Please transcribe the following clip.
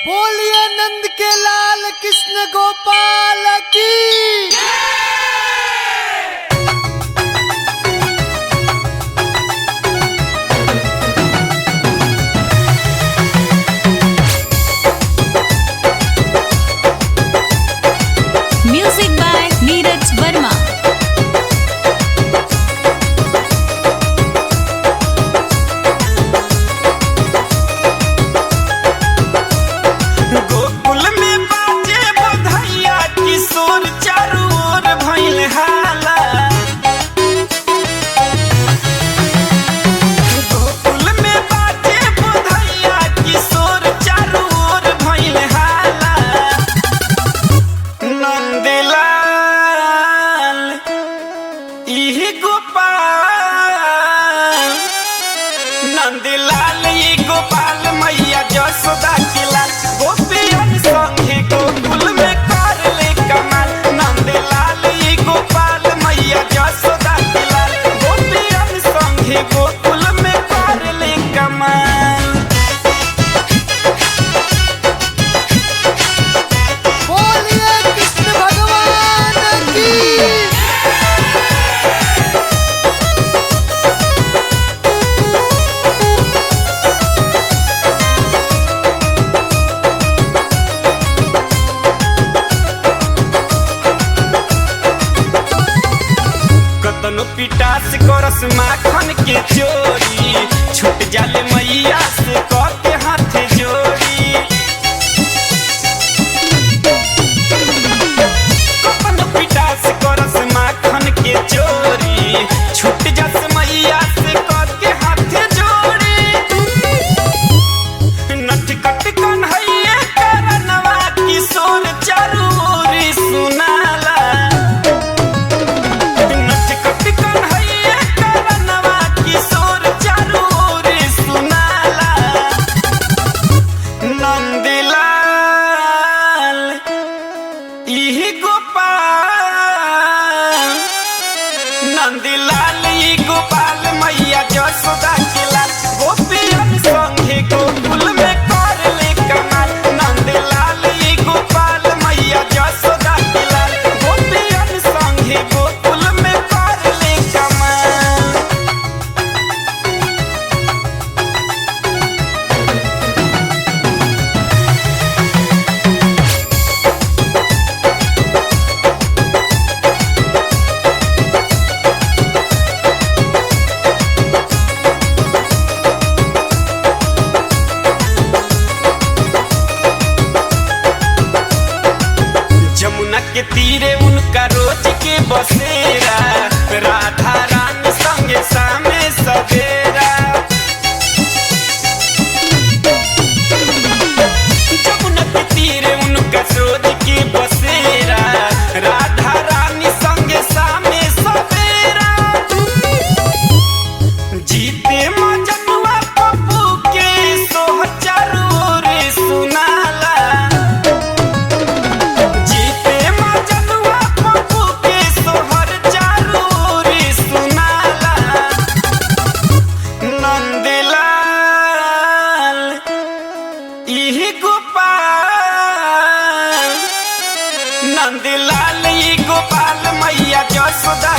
बोलिए नंद के लाल कृष्ण गोपाल की। Music by Neeraj Verma. गोकुल में बाजे बधैया किशोर चारों ओर भइल हाला। गोकुल में बाजे बधैया किशोर चारों ओर भइल हाला। नंदलाल इह गोपाल, नंदलाल ई गोपाल मैया जसोदा के लाल। गोपियन संगे गोकुल में कर ले कमाल। नंदलाल ई गोपाल मैया जसोदा के लाल। गोपियन संगे गोकुल में कर ले कमाल। बोलिए कृष्ण भगवान की। कतनो पिटास करस माखन के चोरी, छूट जाले मैया से कह के हाथ जोड़ी। कतनो पिटास करस माखन के चोरी, छूट जास मैया से कह के हाथ जोड़ी। नटखट कन्हैया करनवा किशोर चारों ओर सुनाला। नटखट कन्हैया करनवा किशोर चारों ओर सुनाला। नंदलाल इह गोपाल, नंदलाल ई गोपाल मैया जसोदा के लाल। गोपियन संगे गोकुल में कर ले कमाल। नंदलाल ई गोपाल मैया जसोदा के लाल। गोपियन संगे गोकुल में कर ले कमाल। जमुना के तीरे उनका रोज के बसेरा। राधा रानी संगे सामे सवेरा। जमुना के तीरे उनका रोज के बसेरा। राधा रानी संगे सामे सवेरा। जीते मजनुआ पप्पू के सोह चारों ओर सुनाला। जीते मजनुआ पप्पू के सोहर चारों ओर सुनाला। नंदलाल इह गोपाल, नंदलाल ई गोपाल मैया जसोदा